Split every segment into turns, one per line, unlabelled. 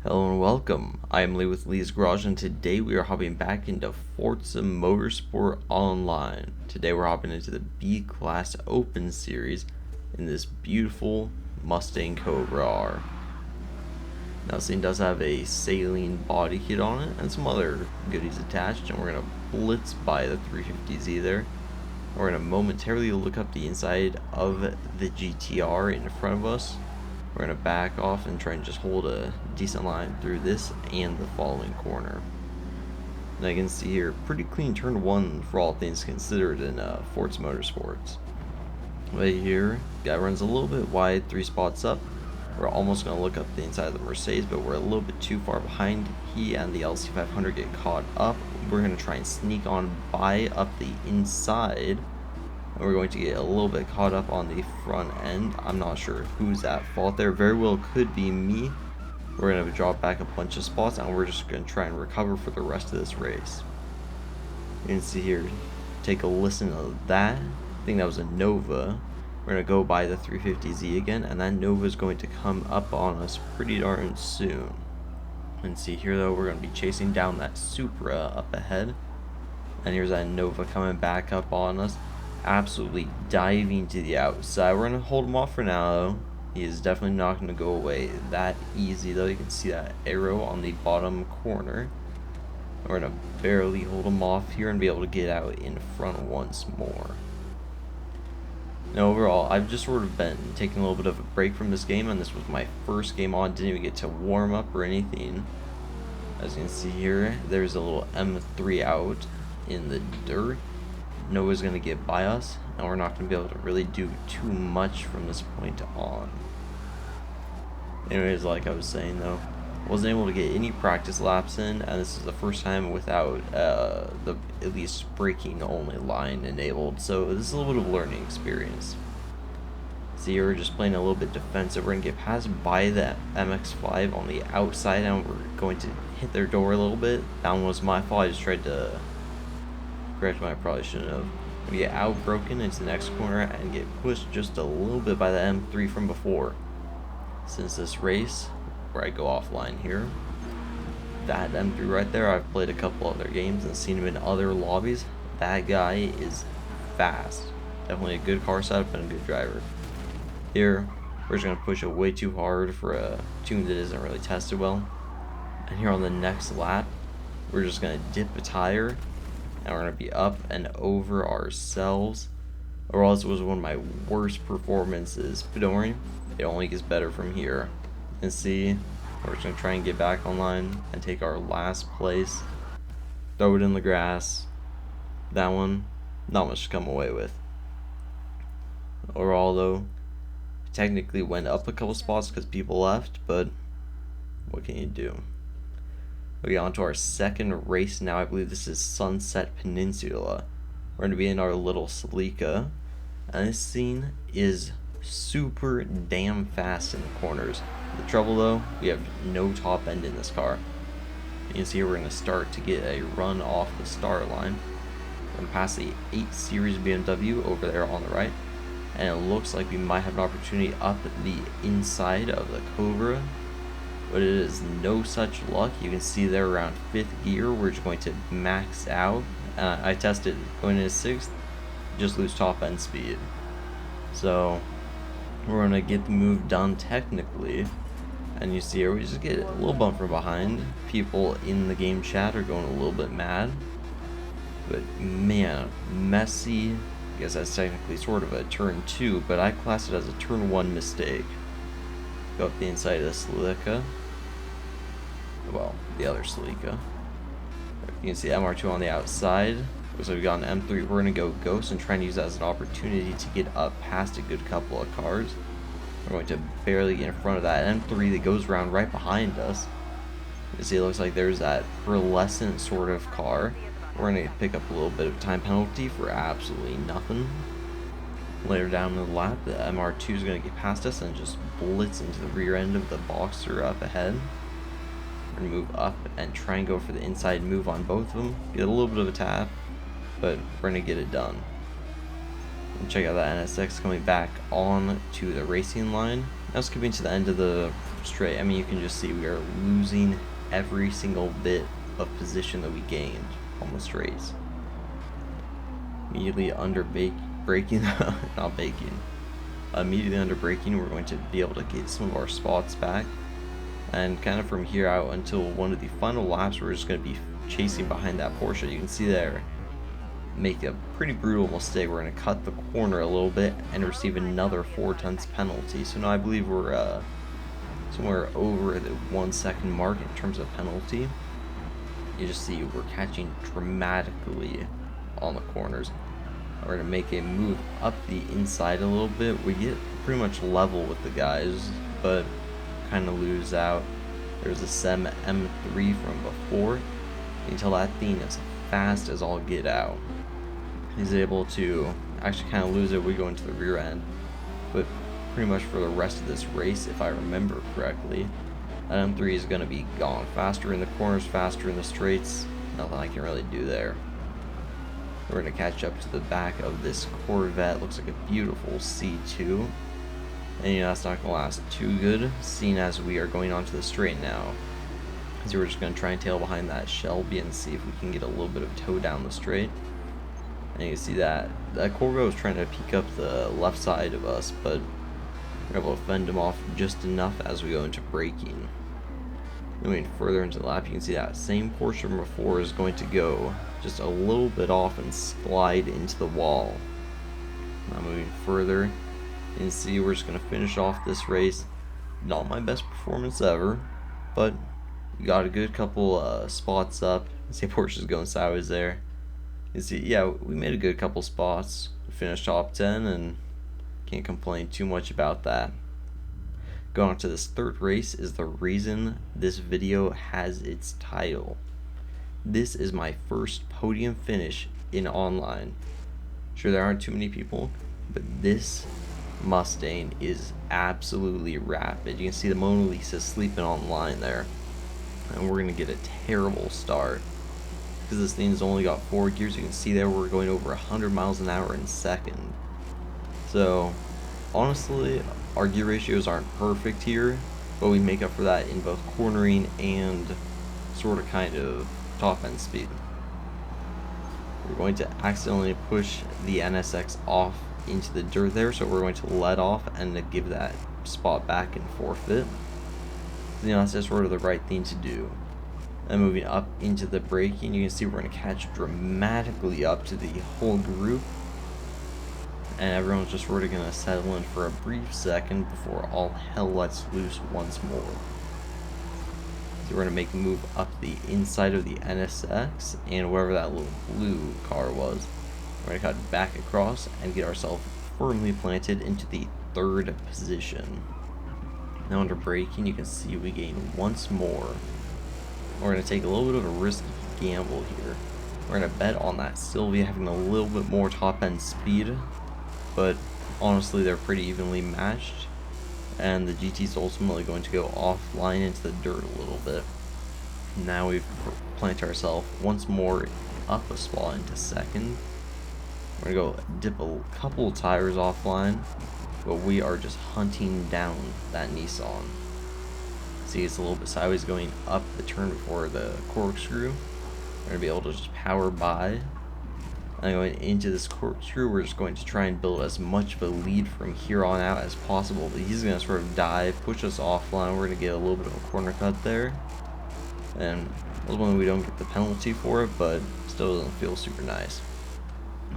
Hello and welcome. I am Lee with Lee's Garage, and today we are hopping back into Forza Motorsport Online. Today we're hopping into the B-Class Open Series in this beautiful Mustang Cobra R. Now this thing does have a saline body kit on it and some other goodies attached, and we're going to blitz by the 350Z there. We're going to momentarily look up the inside of the GTR in front of us. We're going to back off and try and just hold a decent line through this and the following corner. Now you can see here, pretty clean turn one for all things considered in Forza Motorsports. Right here, guy runs a little bit wide, 3 spots up. We're almost going to look up the inside of the Mercedes, but we're a little bit too far behind. He and the LC500 get caught up. We're going to try and sneak on by up the inside. And we're going to get a little bit caught up on the front end. I'm not sure who's at fault there. Very well could be me. We're going to drop back a bunch of spots, and we're just going to try and recover for the rest of this race. You can see here, take a listen to that. I think that was a Nova. We're going to go by the 350Z again, and that Nova is going to come up on us pretty darn soon. And see here though, we're going to be chasing down that Supra up ahead. And here's that Nova coming back up on us. Absolutely diving to the outside. We're going to hold him off for now though. He is definitely not going to go away that easy though. You can see that arrow on the bottom corner. We're going to barely hold him off here and be able to get out in front once more. Now overall, I've just sort of been taking a little bit of a break from this game, and this was my first game on. Didn't even get to warm up or anything. As you can see here, there's a little M3 out in the dirt. Noah's going to get by us, and we're not going to be able to really do too much from this point on. Anyways, like I was saying though, wasn't able to get any practice laps in, and this is the first time without the at least braking only line enabled, so this is a little bit of a learning experience. See, we're just playing a little bit defensive. We're going to get passed by the MX-5 on the outside, and we're going to hit their door a little bit. That one was my fault. I just tried to correct what I probably shouldn't have. We get outbroken into the next corner and get pushed just a little bit by the M3 from before. Since this race, where I go offline here, that M3 right there, I've played a couple other games and seen him in other lobbies. That guy is fast. Definitely a good car setup and a good driver. Here, we're just going to push it way too hard for a tune that isn't really tested well. And here on the next lap, we're just going to dip a tire, and we're going to be up and over ourselves. Or else it was one of my worst performances. But don't worry, it only gets better from here. And see, we're just going to try and get back online and take our last place. Throw it in the grass. That one, not much to come away with. Overall though, technically went up a couple spots because people left, but what can you do? We get on to our second race now. I believe this is Sunset Peninsula. We're going to be in our little Celica, and this scene is super damn fast in the corners. The trouble though, we have no top end in this car. You can see here we're going to start to get a run off the start line. We're going to pass the 8 Series BMW over there on the right, and it looks like we might have an opportunity up the inside of the Cobra. But it is no such luck. You can see there around 5th gear, we're just going to max out. I tested going into 6th, just lose top end speed. So we're going to get the move done technically. And you see here, we just get a little bump from behind. People in the game chat are going a little bit mad. But man, messy. I guess that's technically sort of a turn 2, but I class it as a turn 1 mistake. Go up the inside of the Celica. Well, the other Celica. You can see MR2 on the outside. Looks like we've got an M3. We're going to go Ghost and try and use that as an opportunity to get up past a good couple of cars. We're going to barely get in front of that M3 that goes around right behind us. You see, it looks like there's that pearlescent sort of car. We're going to pick up a little bit of time penalty for absolutely nothing. Later down in the lap, the MR2 is going to get past us and just blitz into the rear end of the Boxer up ahead. We're going to move up and try and go for the inside move on both of them. Get a little bit of a tap, but we're going to get it done. And check out that NSX coming back on to the racing line. Now skipping to the end of the straight. I mean, you can just see we are losing every single bit of position that we gained on the straights. Immediately under braking, not baking. Immediately under braking, we're going to be able to get some of our spots back. And kind of from here out until one of the final laps, we're just going to be chasing behind that Porsche. You can see there, make a pretty brutal mistake. We're going to cut the corner a little bit and receive another 4/10 penalty. So now I believe we're somewhere over the 1 second mark in terms of penalty. You just see we're catching dramatically on the corners. We're going to make a move up the inside a little bit. We get pretty much level with the guys, but kind of lose out. There's a SEM M3 from before. You can tell that thing is fast as all get out. He's able to actually kind of lose it. We go into the rear end, but pretty much for the rest of this race, if I remember correctly, that M3 is going to be gone. Faster in the corners, faster in the straights. Nothing I can really do there. We're going to catch up to the back of this Corvette. Looks like a beautiful C2. And you know, that's not going to last too good, seeing as we are going onto the straight now. So we're just going to try and tail behind that Shelby and see if we can get a little bit of tow down the straight. And you can see that Corvette was trying to peek up the left side of us, but we're able to fend him off just enough as we go into braking. Moving further into the lap, you can see that same Porsche from before is going to go just a little bit off and slide into the wall. Now moving further, you can see we're just going to finish off this race. Not my best performance ever, but you got a good couple spots up. You see Porsche's going sideways there. You see, yeah, we made a good couple spots. We finished top 10 and can't complain too much about that. Going on to this third race is the reason this video has its title. This is my first podium finish in online. Sure, there aren't too many people, but this Mustang is absolutely rapid. You can see the Mona Lisa sleeping on the line there. And we're going to get a terrible start. Because this thing's only got 4 gears, you can see there we're going over 100 miles an hour in second. So, honestly, our gear ratios aren't perfect here, but we make up for that in both cornering and sort of kind of top end speed. We're going to accidentally push the NSX off into the dirt there, so we're going to let off and to give that spot back and forfeit. You know, that's just sort of the right thing to do. And moving up into the braking, you can see we're going to catch dramatically up to the whole group. And everyone's just sort of going to settle in for a brief second before all hell lets loose once more. So we're going to make a move up the inside of the NSX and wherever that little blue car was. We're going to cut back across and get ourselves firmly planted into the third position. Now under braking, you can see we gain once more. We're going to take a little bit of a risky gamble here. We're going to bet on that Sylvia having a little bit more top end speed, but honestly they're pretty evenly matched, and the GT's ultimately going to go offline into the dirt a little bit. Now we've planted ourselves once more up a spot into second. We're going to go dip a couple of tires offline, but we are just hunting down that Nissan. See, it's a little bit sideways going up the turn before the corkscrew. We're going to be able to just power by. And going into this corkscrew, we're just going to try and build as much of a lead from here on out as possible. But he's going to sort of dive, push us offline. We're going to get a little bit of a corner cut there. And ultimately we don't get the penalty for it, but still doesn't feel super nice.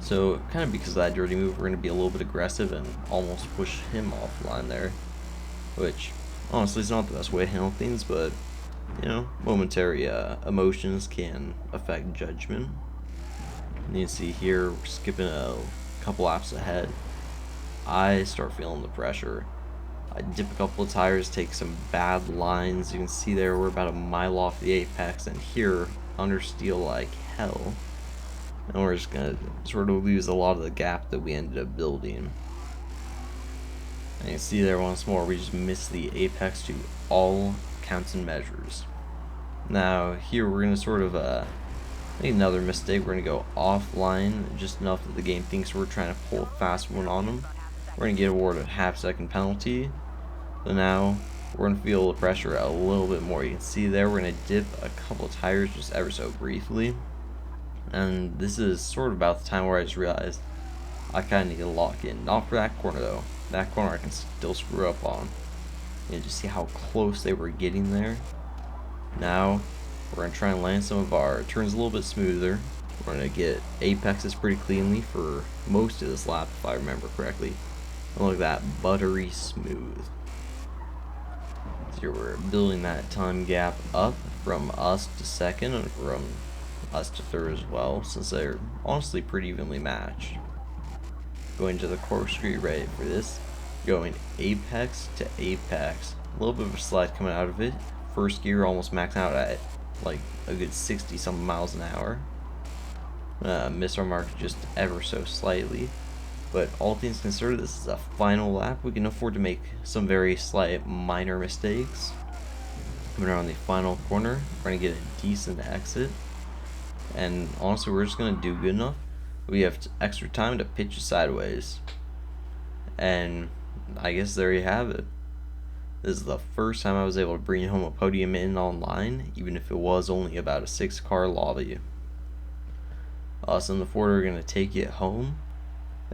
So kind of because of that dirty move, we're going to be a little bit aggressive and almost push him offline there. Which honestly is not the best way to handle things, but you know, momentary emotions can affect judgment. And you can see here, we're skipping a couple laps ahead. I start feeling the pressure. I dip a couple of tires, take some bad lines. You can see there we're about a mile off the apex, and here understeer like hell. And we're just gonna sort of lose a lot of the gap that we ended up building. And you can see there once more, we just missed the apex to all counts and measures. Now here we're gonna sort of make another mistake. We're gonna go offline just enough that the game thinks we're trying to pull a fast one on them. We're gonna get awarded a half-second penalty. So now we're going to feel the pressure a little bit more. You can see there we're going to dip a couple tires just ever so briefly. And this is sort of about the time where I just realized I kind of need to lock in. Not for that corner though. That corner I can still screw up on. You just see how close they were getting there. Now we're going to try and land some of our turns a little bit smoother. We're going to get apexes pretty cleanly for most of this lap if I remember correctly. And look at that, buttery smooth. So here we're building that time gap up from us to second and from us to third as well, since they're honestly pretty evenly matched. Going to the corkscrew right for this, going apex to apex. A little bit of a slide coming out of it. First gear almost maxed out at like a good 60 something miles an hour. Missed our mark just ever so slightly, but all things considered, this is a final lap. We can afford to make some very slight minor mistakes. Coming around the final corner, we're going to get a decent exit, and honestly we're just going to do good enough. We have extra time to pitch sideways, and I guess there you have it. This is the first time I was able to bring home a podium in online, even if it was only about a 6-car lobby. Us and the Ford are going to take it home,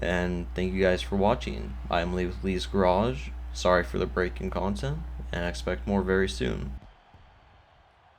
and thank you guys for watching. I'm Lee with Lee's Garage. Sorry for the break in content, and I expect more very soon.